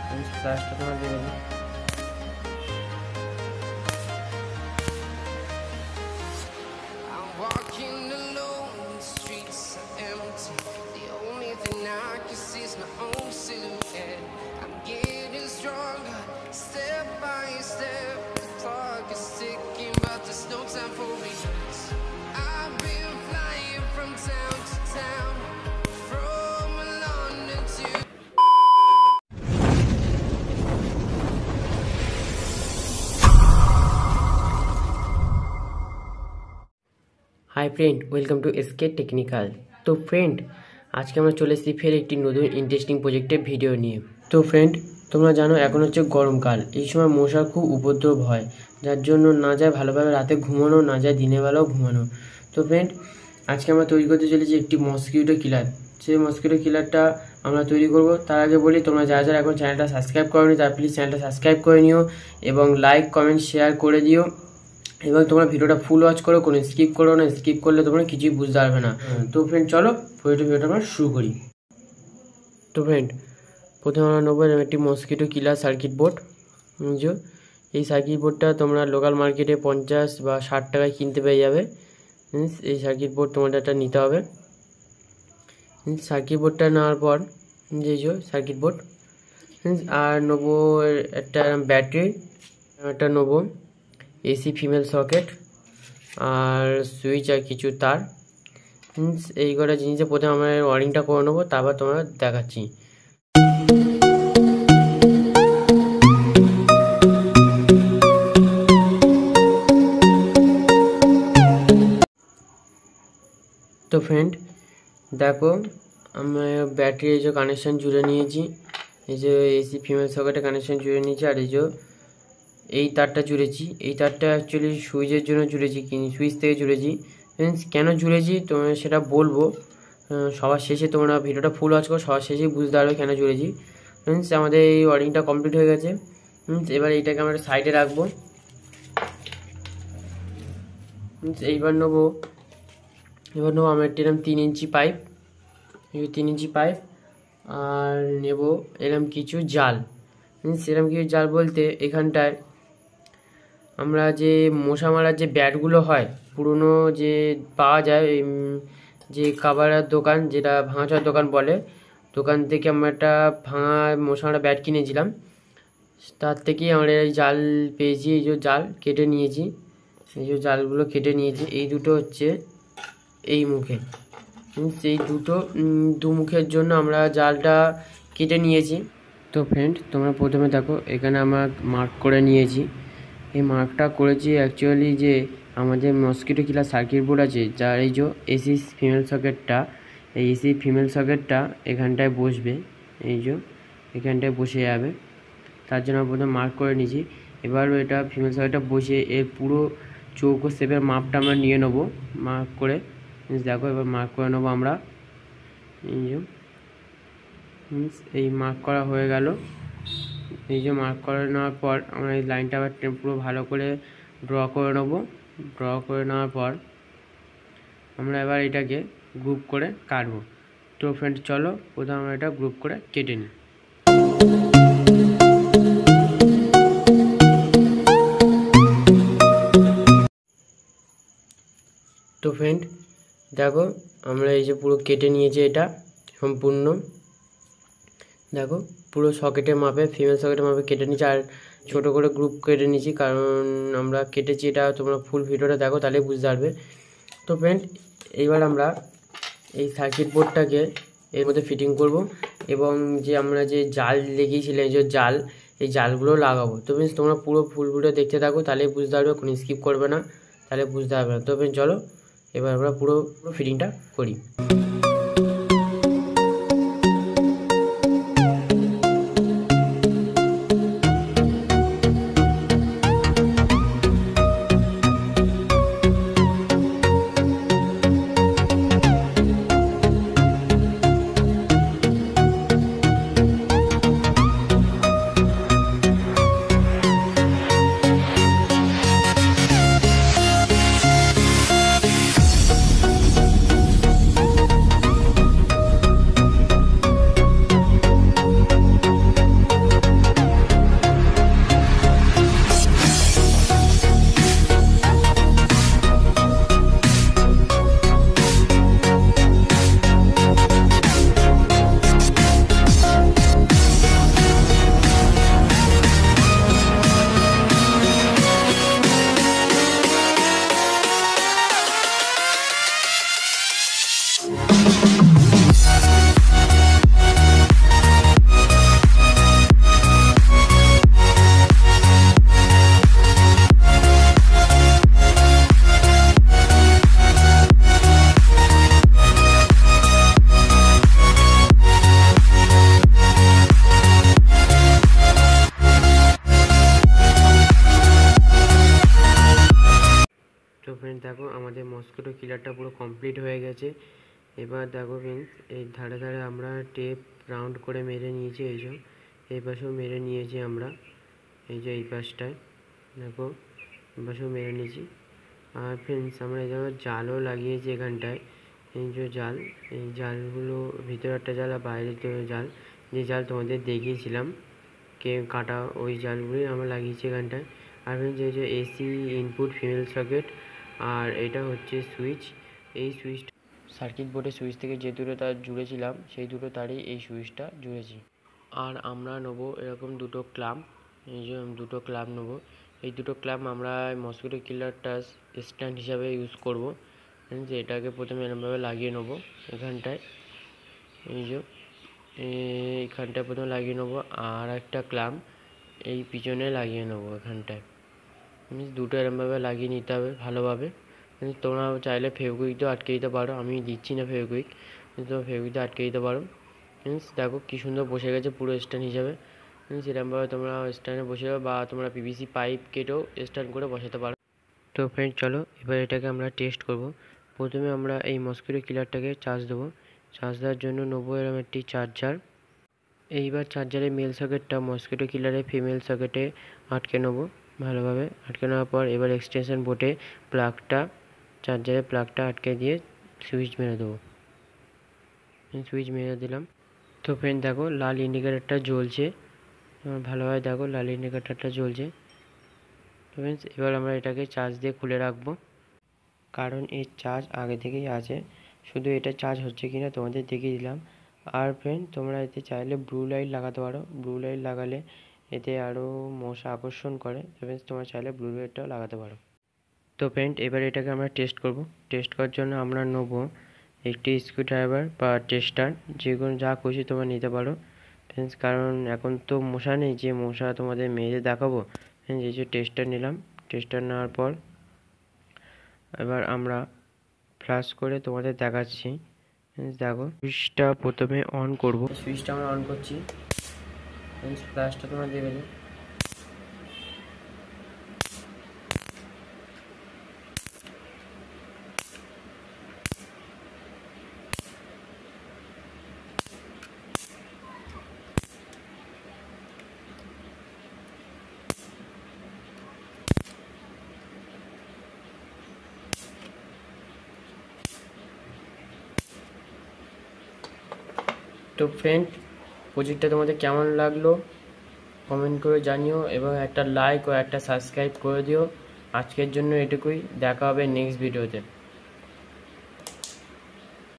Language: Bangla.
ফ্ল্যাশটা তোমার দিয়ে দিই। Hi friend, welcome to SK technical. তো ফ্রেন্ড, আজকে আমরা চলে এসেছি ফের একটি নতুন ইন্টারেস্টিং প্রজেক্টের ভিডিও নিয়ে। তো ফ্রেন্ড, তোমরা জানো এখন হচ্ছে গরমকাল, এই সময় মশার খুব উপদ্রব হয়, যার জন্য না যায় ভালোভাবে রাতে ঘুমানো, না যায় দিনের বেলাও ঘুমানো। তো ফ্রেন্ড, আজকে আমরা তৈরি করতে চলেছি একটি মসকিটো কিলার। সেই মসকিটো কিলারটা আমরা তৈরি করব। তার আগে বলি, তোমরা যারা যারা এখন চ্যানেলটা সাবস্ক্রাইব করোনি তারা প্লিজ চ্যানেলটা সাবস্ক্রাইব করে নিও এবং লাইক কমেন্ট শেয়ার করে দিও এবং তোমরা ভিডিওটা ফুল ওয়াচ করো, কোনো স্কিপ করো না। স্কিপ করলে তোমরা কিছুই বুঝতে পারবে না। তো ফ্রেন্ড, চলো ভিডিওটা আমরা শুরু করি। তো ফ্রেন্ড, প্রথমে আমরা নেবো একটি মসকিটো কিলার সার্কিট বোর্ড। এই সার্কিট বোর্ডটা তোমরা লোকাল মার্কেটে 50 বা 60 টাকায় কিনতে পেয়ে যাবে। এই সার্কিট বোর্ড তোমাদের একটা নিতে হবে। সার্কিট বোর্ডটা নেওয়ার পর সার্কিট বোর্ড আর নেবো একটা ব্যাটারি, একটা নেবো এসি ফিমেল সকেট আর সুইচ আর কিছু তার। এই কটা জিনিসে প্রথমে আমরা ওয়ারিংটা করে নেবো, তারপর তোমরা দেখাচ্ছি। তো ফ্রেন্ড দেখো, আমি ব্যাটারি এই যে কানেকশান জুড়ে নিয়েছি, এই যে এসি ফিমেল সকেটে কানেকশান জুড়ে নিয়েছি, আর এই তারটা জুড়েছি। এই তারটা অ্যাকচুয়ালি সুইচের জন্য জুড়েছি, সুইচ থেকে জুড়েছি। কেন জুড়েছি তোমরা সেটা বলবো সবার শেষে, তোমরা ভিডিওটা ফুল ওয়াচ করো, সবার শেষেই বুঝতে পারবে কেন জুড়েছি। আমাদের এই ওয়ারিংটা কমপ্লিট হয়ে গেছে। এবার এইটাকে আমরা সাইডে রাখবো। এইবার নেবো আমরা এরকম 3 ইঞ্চি পাইপ, 3 ইঞ্চি পাইপ আর নেব এরকম কিছু জাল। সেরকম কিছু জাল বলতে এখানটায় আমরা যে মশা মারার যে ব্যাটগুলো হয় পুরনো যে পাওয়া যায়, যে কাবারের দোকান, যেটা ভাঙাচোর দোকান বলে, দোকান থেকে আমরা একটা ভাঙা মশা মারা ব্যাট কিনেছিলাম। তার থেকেই আমরা এই জাল পেয়েছি। এই যে জাল কেটে নিয়েছি, এই যে জালগুলো কেটে নিয়েছি। এই দুটো হচ্ছে এই মুখে, সেই দু মুখের জন্য আমরা জালটা কেটে নিয়েছি। তো ফ্রেন্ড, তোমরা প্রথমে দেখো এখানে আমরা মার্ক করে নিয়েছি। এই মার্কটা করেছি অ্যাকচুয়ালি যে আমাদের মসকিটো কিলার সার্কিট বোর্ড আছে, যার এই যে এসি ফিমেল সকেটটা, এই এসি ফিমেল সকেটটা এখানটায় বসবে, এই যে এখানটায় বসে যাবে, তার জন্য প্রথমে মার্ক করে নিয়েছি। এবার এটা ফিমেল সকেটটা বসে এর পুরো চৌকো শেপের মাপটা আমরা নিয়ে নেবো মার্ক করে। দেখো এবার মার্ক করে নেবো আমরা। এই মার্ক করা হয়ে গেল। এই যে মার্ক করে নেওয়ার পর আমরা এই লাইনটা আবার পুরো ভালো করে ড্র করে নেবো। ড্র করে নেওয়ার পর আমরা এবার এটাকে গ্রুপ করে কাটবো। তো ফ্রেন্ড চলো প্রথমে আমরা এটা গ্রুপ করে কেটে নিই। তো ফ্রেন্ড দেখো, আমরা এই যে পুরো কেটে নিয়েছি, এটা সম্পূর্ণ দেখো পুরো সকেটের মাপে, ফিমেল সকেটের মাপে কেটে নিয়েছি। আর ছোটো করে গ্রুপ কেটে নিয়েছি, কারণ আমরা কেটেছি এটা, তোমরা ফুল ভিডিওটা দেখো তাহলে বুঝতে পারবে। তো ফ্রেন্ড, এইবার আমরা এই সার্কিট বোর্ডটাকে এর মধ্যে ফিটিং করব এবং যে আমরা যে জাল লেগিয়েছিলাম, এই যে জাল, এই জালগুলো লাগাবো। তো ফ্রেন্ডস, তোমরা পুরো ফুল ভিডিও দেখতে থাকো, তাহলে বুঝতে পারবে, কোনো স্কিপ করবে না, তাহলে বুঝতে পারবে না। তো ফ্রেন্ড চলো এবার আমরা পুরো ফিটিংটা করি। মস্কিটো কিলারটা পুরো কমপ্লিট হয়ে গেছে। এবার দেখো ফ্রেন্ডস, এই ধারে ধারে আমরা টেপ রাউন্ড করে মেরে নিয়েছি। এই পাশেও মেরে নিয়েছি আমরা, এই যে এই পাশটায় দেখো এই পাশেও মেরে নিয়েছি। আর ফ্রেন্ডস আমরা এই জায়গায় জালও লাগিয়েছি এখানটায়। এই যে জাল, এই জালগুলো ভিতরে একটা জাল আর বাইরে জাল, যে জাল তোমাদের দেখিয়েছিলাম কাটা, ওই জালগুলোই আমরা লাগিয়েছি এখানটায়। আর ফ্রেন্ডস এই যে এসি ইনপুট ফিমেল সকেট, আর এটা হচ্ছে সুইচ। এই সুইচটা সার্কিট বোর্ডের সুইচ থেকে যে দুটো তার জুড়েছিলাম সেই দুটো তারই এই সুইচটা জুড়েছি। আর আমরা নেবো এরকম দুটো ক্লাম, এই যে দুটো ক্লাম নেবো। এই দুটো ক্লাম আমরা মসকিটো কিলারটা স্ট্যান্ড হিসাবে ইউজ করবো। যে এটাকে প্রথমে এরকমভাবে লাগিয়ে নেবো এখানটায়, এই যে এইখানটায় প্রথমে লাগিয়ে নেবো। আর একটা ক্লাম এই পিছনে লাগিয়ে নেবো এখানটায়। দুটো এরকমভাবে লাগিয়ে নিতে হবে ভালোভাবে। তোমরা চাইলে ফেভিকুইক দিয়েও আটকে দিতে পারো, আমি দিচ্ছি না ফেভিকুইক, কিন্তু তোমরা ফেভিকুইক দিয়ে আটকে দিতে পারো। দেখো কী সুন্দর বসে গেছে পুরো স্ট্যান্ড হিসাবে। সেরকমভাবে তোমরা স্ট্যান্ডে বসে যাবে, বা তোমরা পিভিসি পাইপ কেটেও স্ট্যান্ড করে বসাতে পারো। তো ফ্রেন্ড চলো এবার এটাকে আমরা টেস্ট করব। প্রথমে আমরা এই মসকিটো কিলারটাকে চার্জ দেবো। চার্জ দেওয়ার জন্য নেবো এরকম একটি চার্জার। এইবার চার্জারের মেল সকেটটা মসকিটো কিলারের ফিমেল সকেটে আটকে নেবো ভালোভাবে। আটকে নেওয়ার পর এবার এক্সটেনশন বোর্ডে প্লাগটা, চার্জারের প্লাগটা আটকে দিয়ে সুইচ মেরে দেবো। সুইচ মেরে দিলাম। তো ফ্রেন্ড দেখো লাল ইন্ডিকেটারটা জ্বলছে, ভালোভাবে দেখো লাল ইন্ডিকেটারটা জ্বলছে। তো ফ্রেন্ডস এবার আমরা এটাকে চার্জ দিয়ে খুলে রাখবো, কারণ এর চার্জ আগে থেকেই আছে, শুধু এটা চার্জ হচ্ছে কিনা তোমাদের দেখিয়ে দিলাম। আর ফ্রেন্ড তোমরা এতে চাইলে ব্লু লাইট লাগাতে পারো, ব্লু লাইট লাগালে এতে আরও মশা আকর্ষণ করে। তো ফ্রেন্ডস তোমরা চাইলে ব্লু লাইটটাও লাগাতে পারো। তো ফ্রেন্ড এবার এটাকে আমরা টেস্ট করব। টেস্ট করার জন্য আমরা নেব একটি স্ক্রুড্রাইভার বা টেস্টার, যে কোনো যা খুশি তোমরা নিতে পারো ফ্রেন্ডস, কারণ এখন তো মশা নেই যে মশা তোমাদের মেরে দেখাবো। ফ্রেন্ডস এই যে টেস্টার নিলাম। টেস্টার নেওয়ার পর এবার আমরা ফ্লাশ করে তোমাদের দেখাচ্ছি। দেখো সুইচটা প্রথমে অন করব, সুইচটা আমরা অন করছি। ফ্ল্যাশটা তোমরা দেখে তো ফ্রেন্ড প্রজেক্টটা তোমাদের কেমন লাগলো কমেন্ট করে জানিও, এবং একটা লাইক ও একটা সাবস্ক্রাইব করে দিও। আজকের জন্য এটুকুই, দেখা হবে নেক্সট ভিডিওতে।